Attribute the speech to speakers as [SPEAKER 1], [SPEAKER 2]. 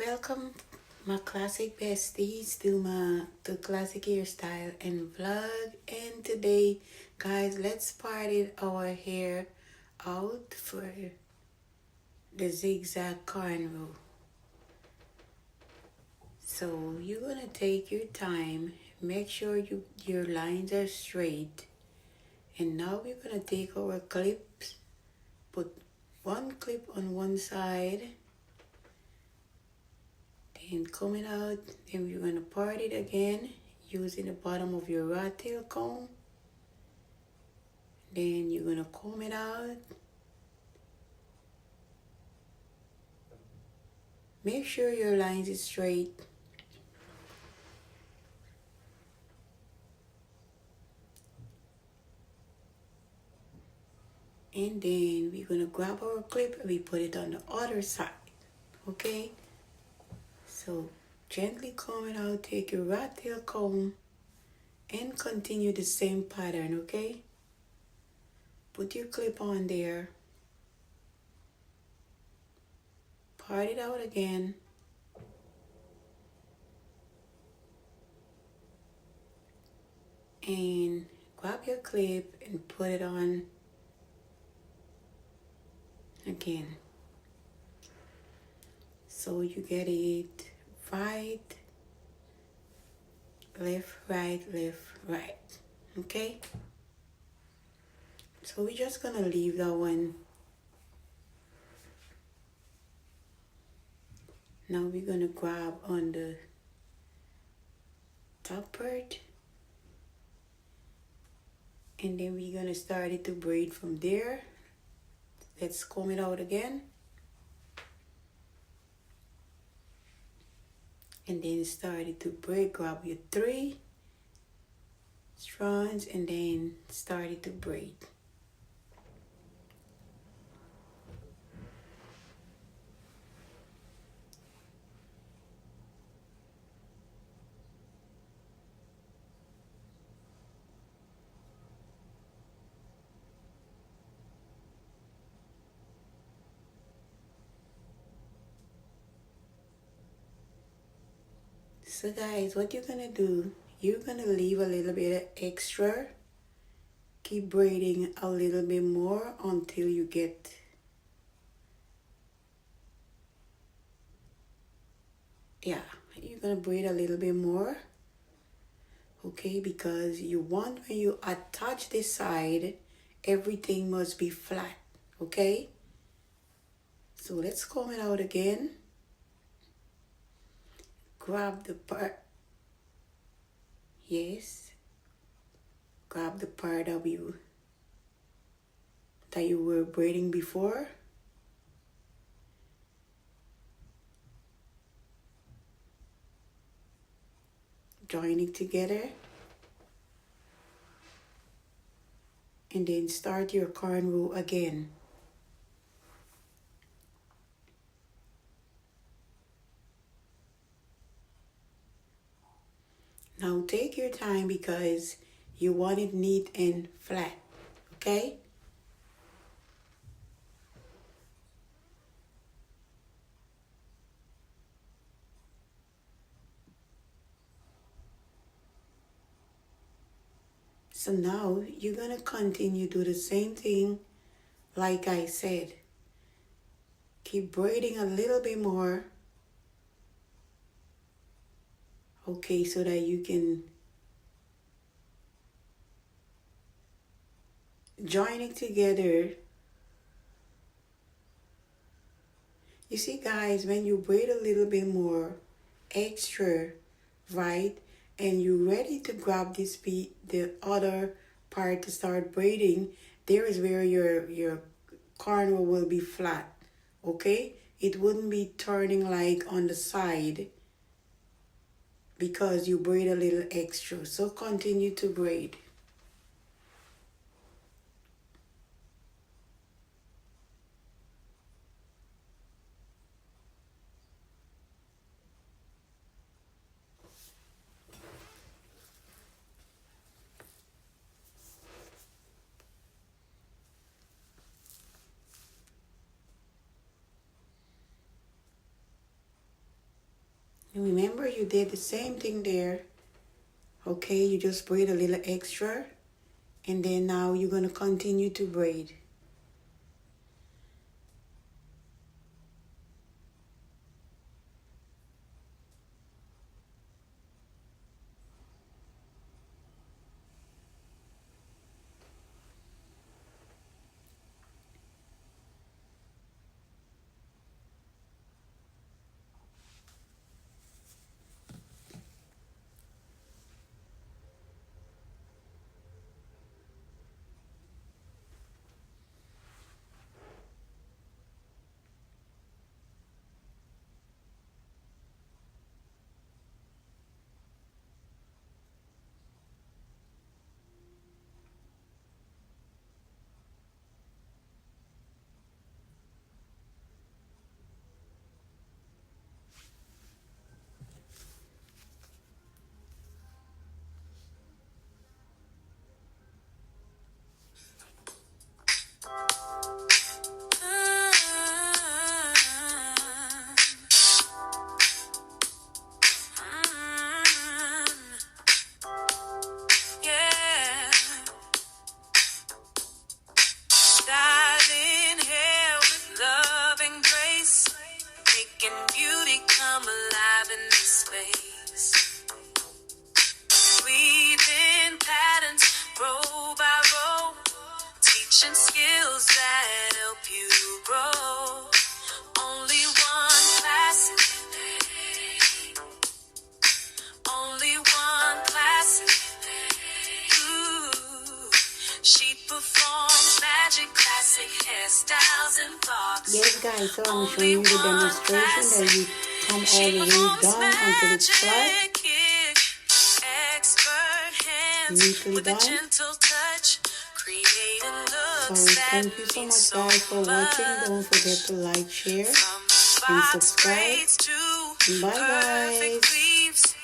[SPEAKER 1] Welcome my classic besties to classic hairstyle and vlog. And today guys, let's party our hair out for the zigzag cornrow. So you're gonna take your time, make sure your lines are straight. And now we're gonna take our clips, put one clip on one side, then coming out, then we're gonna part it again using the bottom of your rat tail comb. Then you're gonna comb it out. Make sure your lines is straight. And then we're gonna grab our clip and we put it on the other side. Okay? So gently comb it out, take your rat tail comb and continue the same pattern, okay? Put your clip on there. Part it out again. And grab your clip and put it on again. So you get it right, left, right. Okay? So we're just gonna leave that one. Now we're gonna grab on the top part. And then we're gonna start it to braid from there. Let's comb it out again. And then start it to braid. Grab your 3 strands and then start it to braid. So guys, what you're gonna do, you're gonna leave a little bit extra. Keep braiding a little bit more until you get you're gonna braid a little bit more. Okay, because you want when you attach this side, everything must be flat. Okay, so let's comb it out again. Grab the part, yes, grab the part that you were braiding before. Join it together. And then start your cornrow again. Now take your time because you want it neat and flat, okay? So now you're gonna continue do the same thing like I said. Keep braiding a little bit more. Okay, so that you can join it together. You see guys, when you braid a little bit more extra, right, and you're ready to grab this the other part to start braiding, there is where your cornrow will be flat, okay? It wouldn't be turning like on the side because you braid a little extra. So continue to braid. Remember, you did the same thing there. Okay, you just braid a little extra, and then now you're going to continue to braid.
[SPEAKER 2] Skills that help you grow. Only one classic. Only one classic. Ooh. She performs magic classic hairstyles and thoughts.
[SPEAKER 1] Yes, guys, so I'm showing you the demonstration that you come all the way down until it's flat. Neatly done. So thank you so much, guys, for watching. Don't forget to like, share, and subscribe. Bye, guys.